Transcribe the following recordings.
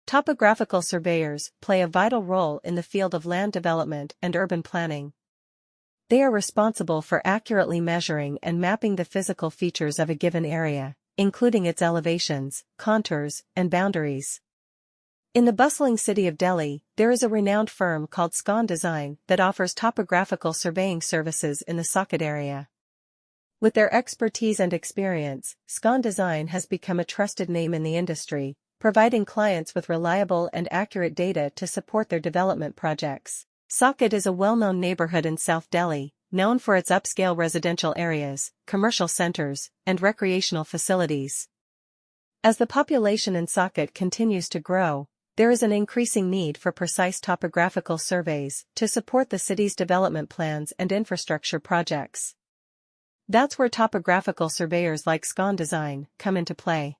Topographical surveyors play a vital role in the field of land development and urban planning. They are responsible for accurately measuring and mapping the physical features of a given area, including its elevations, contours, and boundaries. In the bustling city of Delhi, there is a renowned firm called Scon Design that offers topographical surveying services in the Saket area. With their expertise and experience, Scon Design has become a trusted name in the industry, providing clients with reliable and accurate data to support their development projects. Saket is a well-known neighborhood in South Delhi, known for its upscale residential areas, commercial centers, and recreational facilities. As the population in Saket continues to grow, there is an increasing need for precise topographical surveys to support the city's development plans and infrastructure projects. That's where topographical surveyors like Scon Design come into play.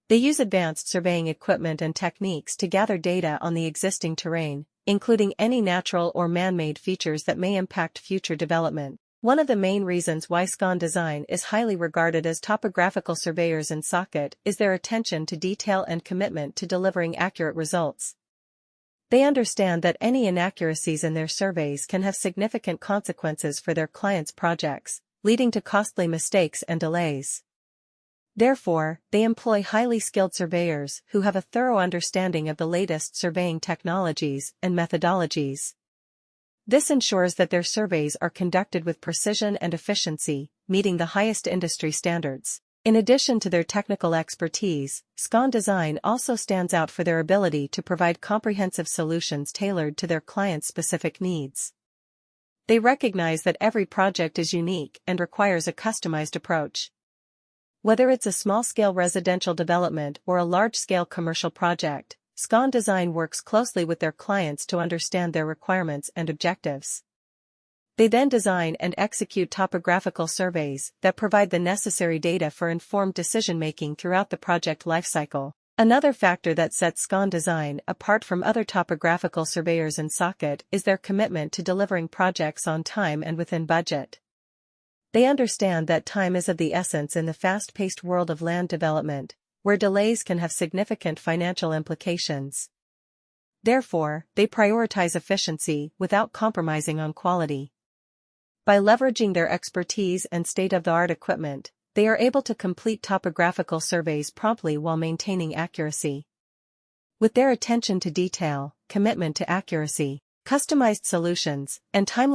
They use advanced surveying equipment and techniques to gather data on the existing terrain, including any natural or man-made features that may impact future development. One of the main reasons why Scon Design is highly regarded as topographical surveyors in Saket is their attention to detail and commitment to delivering accurate results. They understand that any inaccuracies in their surveys can have significant consequences for their clients' projects, leading to costly mistakes and delays. Therefore, they employ highly skilled surveyors who have a thorough understanding of the latest surveying technologies and methodologies. This ensures that their surveys are conducted with precision and efficiency, meeting the highest industry standards. In addition to their technical expertise, Scon Design also stands out for their ability to provide comprehensive solutions tailored to their clients' specific needs. They recognize that every project is unique and requires a customized approach. Whether it's a small-scale residential development or a large-scale commercial project, Scon Design works closely with their clients to understand their requirements and objectives. They then design and execute topographical surveys that provide the necessary data for informed decision-making throughout the project lifecycle. Another factor that sets Scon Design apart from other topographical surveyors in Saket is their commitment to delivering projects on time and within budget. They understand that time is of the essence in the fast-paced world of land development, where delays can have significant financial implications. Therefore, they prioritize efficiency without compromising on quality. By leveraging their expertise and state-of-the-art equipment, they are able to complete topographical surveys promptly while maintaining accuracy. With their attention to detail, commitment to accuracy, customized solutions, and timely